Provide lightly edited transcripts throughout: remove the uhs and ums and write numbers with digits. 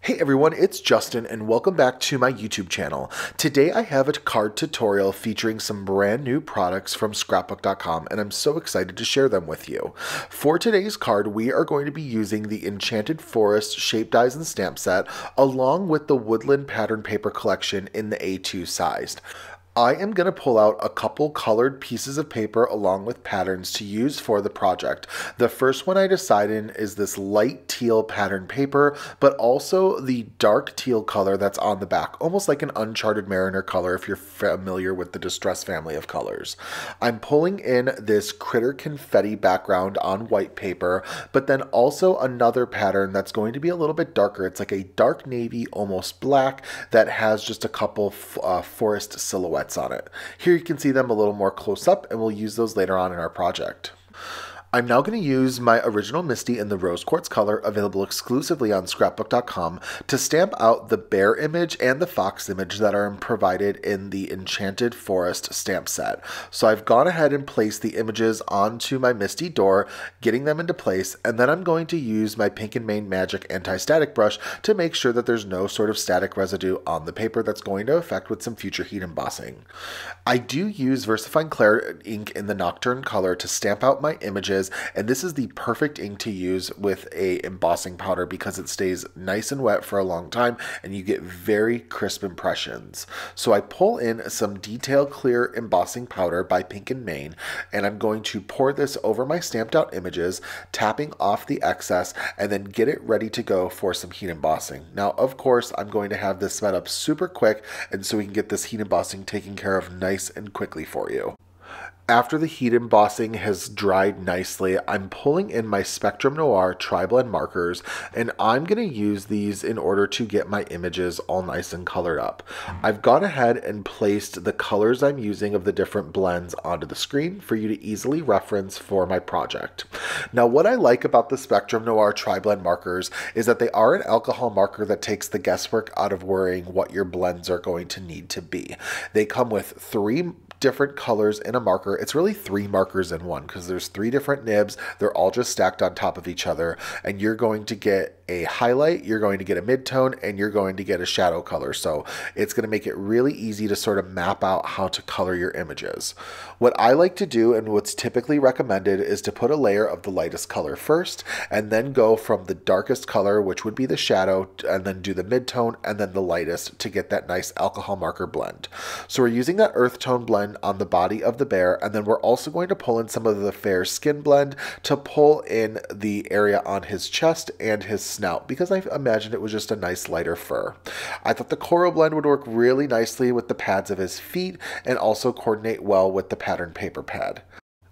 Hey everyone, it's Justin and welcome back to my YouTube channel. Today I have a card tutorial featuring some brand new products from scrapbook.com and I'm so excited to share them with you. For today's card, we are going to be using the Enchanted Forest Shape Dies and Stamp Set along with the Woodland Pattern Paper Collection in the A2 size. I am going to pull out a couple colored pieces of paper along with patterns to use for the project. The first one I decided is this light teal pattern paper, but also the dark teal color that's on the back, almost like an Uncharted Mariner color if you're familiar with the Distress family of colors. I'm pulling in this critter confetti background on white paper, but then also another pattern that's going to be a little bit darker. It's like a dark navy, almost black, that has just a couple forest silhouettes on it. Here you can see them a little more close up and we'll use those later on in our project. I'm now going to use my original Misty in the rose quartz color, available exclusively on scrapbook.com, to stamp out the bear image and the fox image that are provided in the Enchanted Forest stamp set. So I've gone ahead and placed the images onto my Misty door, getting them into place, and then I'm going to use my Pink and Main Magic anti-static brush to make sure that there's no sort of static residue on the paper that's going to affect with some future heat embossing. I do use VersaFine Clair ink in the Nocturne color to stamp out my images, and this is the perfect ink to use with a embossing powder because it stays nice and wet for a long time and you get very crisp impressions. So I pull in some Detail Clear embossing powder by Pink and Main, and I'm going to pour this over my stamped out images, tapping off the excess, and then get it ready to go for some heat embossing. Now, of course, I'm going to have this sped up super quick, and so we can get this heat embossing taken care of nice and quickly for you. After the heat embossing has dried nicely, I'm pulling in my Spectrum Noir Tri-Blend Markers, and I'm going to use these in order to get my images all nice and colored up. I've gone ahead and placed the colors I'm using of the different blends onto the screen for you to easily reference for my project. Now, what I like about the Spectrum Noir Tri-Blend Markers is that they are an alcohol marker that takes the guesswork out of worrying what your blends are going to need to be. They come with 3 different colors in a marker. It's really 3 markers in one because there's 3 different nibs. They're all just stacked on top of each other, and you're going to get a highlight, you're going to get a midtone, and you're going to get a shadow color. So it's going to make it really easy to sort of map out how to color your images. What I like to do, and what's typically recommended, is to put a layer of the lightest color first and then go from the darkest color, which would be the shadow, and then do the midtone and then the lightest to get that nice alcohol marker blend. So we're using that earth tone blend on the body of the bear, and then we're also going to pull in some of the fair skin blend to pull in the area on his chest and his snout, because I imagined it was just a nice lighter fur. I thought the coral blend would work really nicely with the pads of his feet and also coordinate well with the pattern paper pad.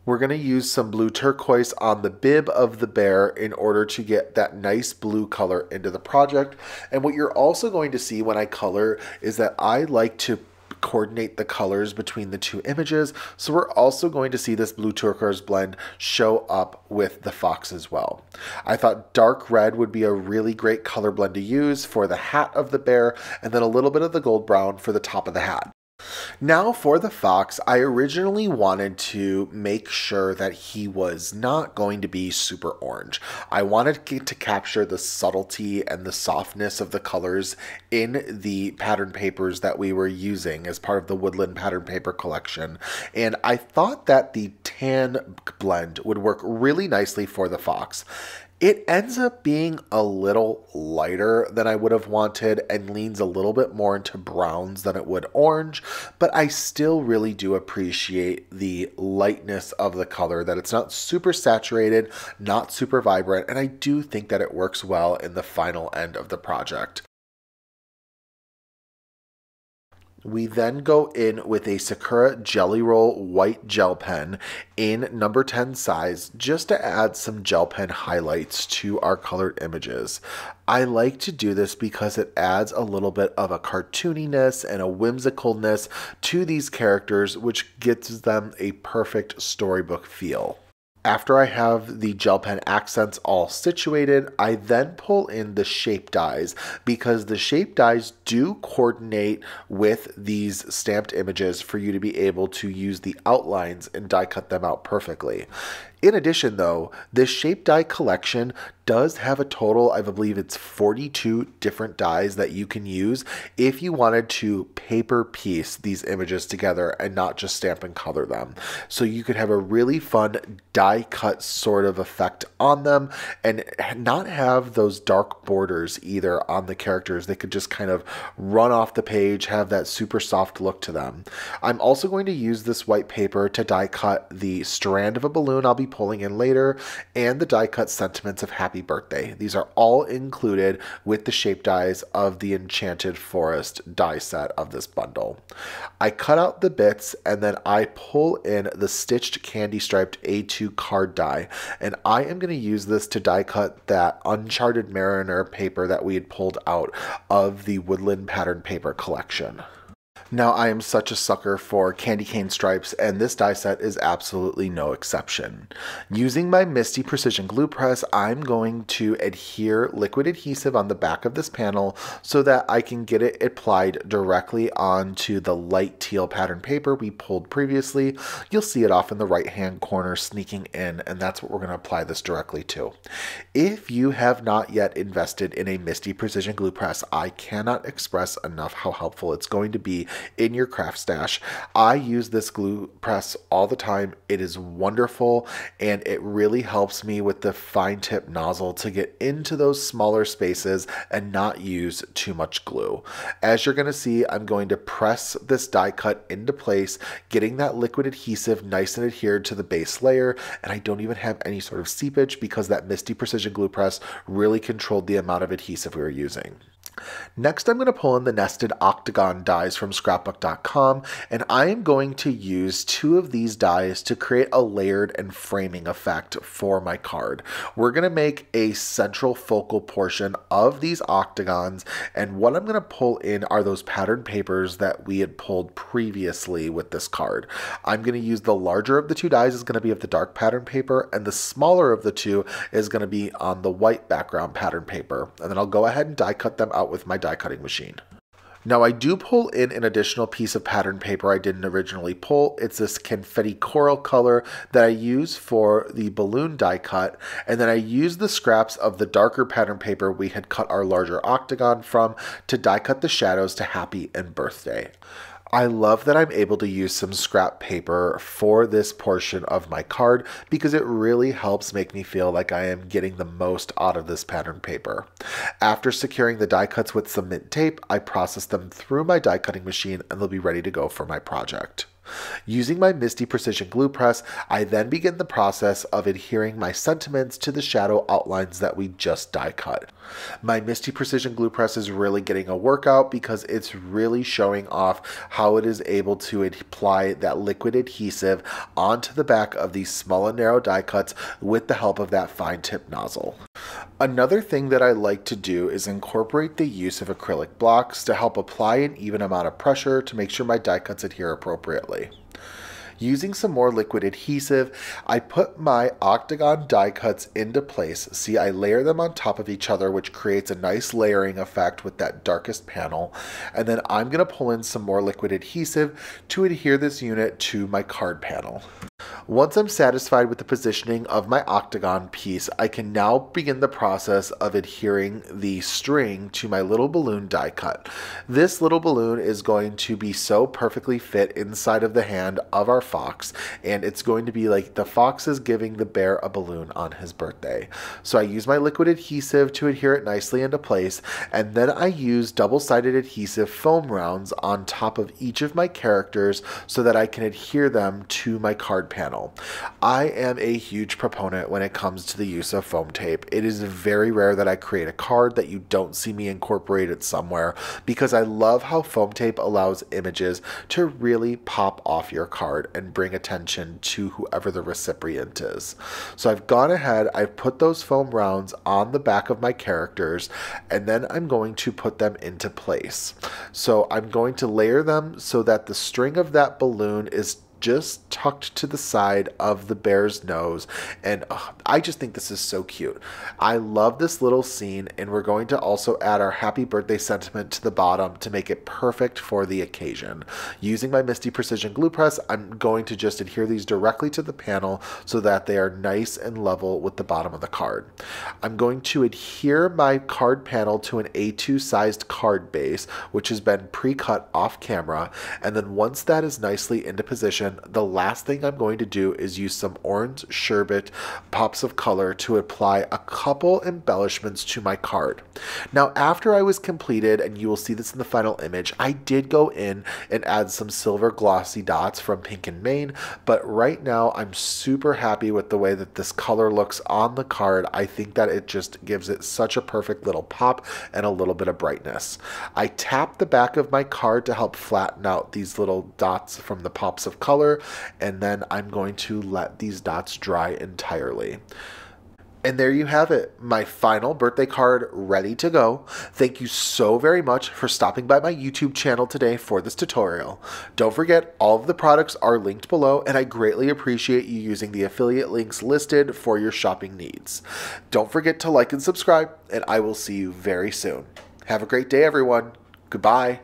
We're going to use some blue turquoise on the bib of the bear in order to get that nice blue color into the project. And what you're also going to see when I color is that I like to coordinate the colors between the 2 images. So we're also going to see this blue turquoise blend show up with the fox as well. I thought dark red would be a really great color blend to use for the hat of the bear, and then a little bit of the gold brown for the top of the hat. Now for the fox, I originally wanted to make sure that he was not going to be super orange. I wanted to capture the subtlety and the softness of the colors in the pattern papers that we were using as part of the Woodland Pattern Paper Collection. And I thought that the tan blend would work really nicely for the fox. It ends up being a little lighter than I would have wanted and leans a little bit more into browns than it would orange, but I still really do appreciate the lightness of the color, that it's not super saturated, not super vibrant, and I do think that it works well in the final end of the project. We then go in with a Sakura Jelly Roll white gel pen in number 10 size just to add some gel pen highlights to our colored images. I like to do this because it adds a little bit of a cartooniness and a whimsicalness to these characters, which gives them a perfect storybook feel. After I have the gel pen accents all situated, I then pull in the shape dies because the shape dies do coordinate with these stamped images for you to be able to use the outlines and die cut them out perfectly. In addition though, this shape die collection does have a total, I believe it's 42 different dies that you can use if you wanted to paper piece these images together and not just stamp and color them. So you could have a really fun die cut sort of effect on them and not have those dark borders either on the characters. They could just kind of run off the page, have that super soft look to them. I'm also going to use this white paper to die cut the strand of a balloon I'll be pulling in later and the die cut sentiments of happy birthday. These are all included with the shape dies of the Enchanted Forest die set of this bundle. I cut out the bits and then I pull in the stitched candy striped A2 card die, and I am going to use this to die cut that Uncharted Mariner paper that we had pulled out of the Woodland Pattern Paper collection. Now, I am such a sucker for candy cane stripes, and this die set is absolutely no exception. Using my Misty Precision Glue Press, I'm going to adhere liquid adhesive on the back of this panel so that I can get it applied directly onto the light teal pattern paper we pulled previously. You'll see it off in the right-hand corner sneaking in, and that's what we're going to apply this directly to. If you have not yet invested in a Misty Precision Glue Press, I cannot express enough how helpful it's going to be in your craft stash. I use this glue press all the time. It is wonderful, and it really helps me with the fine tip nozzle to get into those smaller spaces and not use too much glue. As you're going to see, I'm going to press this die cut into place, getting that liquid adhesive nice and adhered to the base layer, and I don't even have any sort of seepage because that Misty Precision Glue Press really controlled the amount of adhesive we were using. Next, I'm going to pull in the nested octagon dies from scrapbook.com, and I am going to use 2 of these dies to create a layered and framing effect for my card. We're going to make a central focal portion of these octagons, and what I'm going to pull in are those pattern papers that we had pulled previously with this card. I'm going to use the larger of the 2 dies is going to be of the dark pattern paper, and the smaller of the 2 is going to be on the white background pattern paper, and then I'll go ahead and die cut them out with my die cutting machine. Now, I do pull in an additional piece of pattern paper I didn't originally pull. It's this confetti coral color that I use for the balloon die cut, and then I use the scraps of the darker pattern paper we had cut our larger octagon from to die cut the shadows to happy and birthday. I love that I'm able to use some scrap paper for this portion of my card because it really helps make me feel like I am getting the most out of this pattern paper. After securing the die cuts with some mint tape, I process them through my die cutting machine and they'll be ready to go for my project. Using my Misty Precision Glue Press, I then begin the process of adhering my sentiments to the shadow outlines that we just die cut. My Misty Precision Glue Press is really getting a workout because it's really showing off how it is able to apply that liquid adhesive onto the back of these small and narrow die cuts with the help of that fine tip nozzle. Another thing that I like to do is incorporate the use of acrylic blocks to help apply an even amount of pressure to make sure my die cuts adhere appropriately. Using some more liquid adhesive, I put my octagon die cuts into place. See, I layer them on top of each other, which creates a nice layering effect with that darkest panel. And then I'm going to pull in some more liquid adhesive to adhere this unit to my card panel. Once I'm satisfied with the positioning of my octagon piece, I can now begin the process of adhering the string to my little balloon die cut. This little balloon is going to be so perfectly fit inside of the hand of our fox, and it's going to be like the fox is giving the bear a balloon on his birthday. So I use my liquid adhesive to adhere it nicely into place, and then I use double-sided adhesive foam rounds on top of each of my characters so that I can adhere them to my card panel. I am a huge proponent when it comes to the use of foam tape. It is very rare that I create a card that you don't see me incorporate it somewhere because I love how foam tape allows images to really pop off your card and bring attention to whoever the recipient is. So I've gone ahead, I've put those foam rounds on the back of my characters, and then I'm going to put them into place. So I'm going to layer them so that the string of that balloon is just tucked to the side of the bear's nose. And I just think this is so cute. I love this little scene, and we're going to also add our happy birthday sentiment to the bottom to make it perfect for the occasion. Using my Misty Precision glue press, I'm going to just adhere these directly to the panel so that they are nice and level with the bottom of the card. I'm going to adhere my card panel to an A2 sized card base, which has been pre-cut off camera, and then once that is nicely into position, the last thing I'm going to do is use some orange sherbet pops of color to apply a couple embellishments to my card. Now, after I was completed, and you will see this in the final image, I did go in and add some silver glossy dots from Pink and Main, but right now I'm super happy with the way that this color looks on the card. I think that it just gives it such a perfect little pop and a little bit of brightness. I tapped the back of my card to help flatten out these little dots from the pops of color, and then I'm going to let these dots dry entirely. And there you have it, my final birthday card ready to go. Thank you so very much for stopping by my YouTube channel today for this tutorial. Don't forget, all of the products are linked below, and I greatly appreciate you using the affiliate links listed for your shopping needs. Don't forget to like and subscribe, and I will see you very soon. Have a great day, everyone. Goodbye.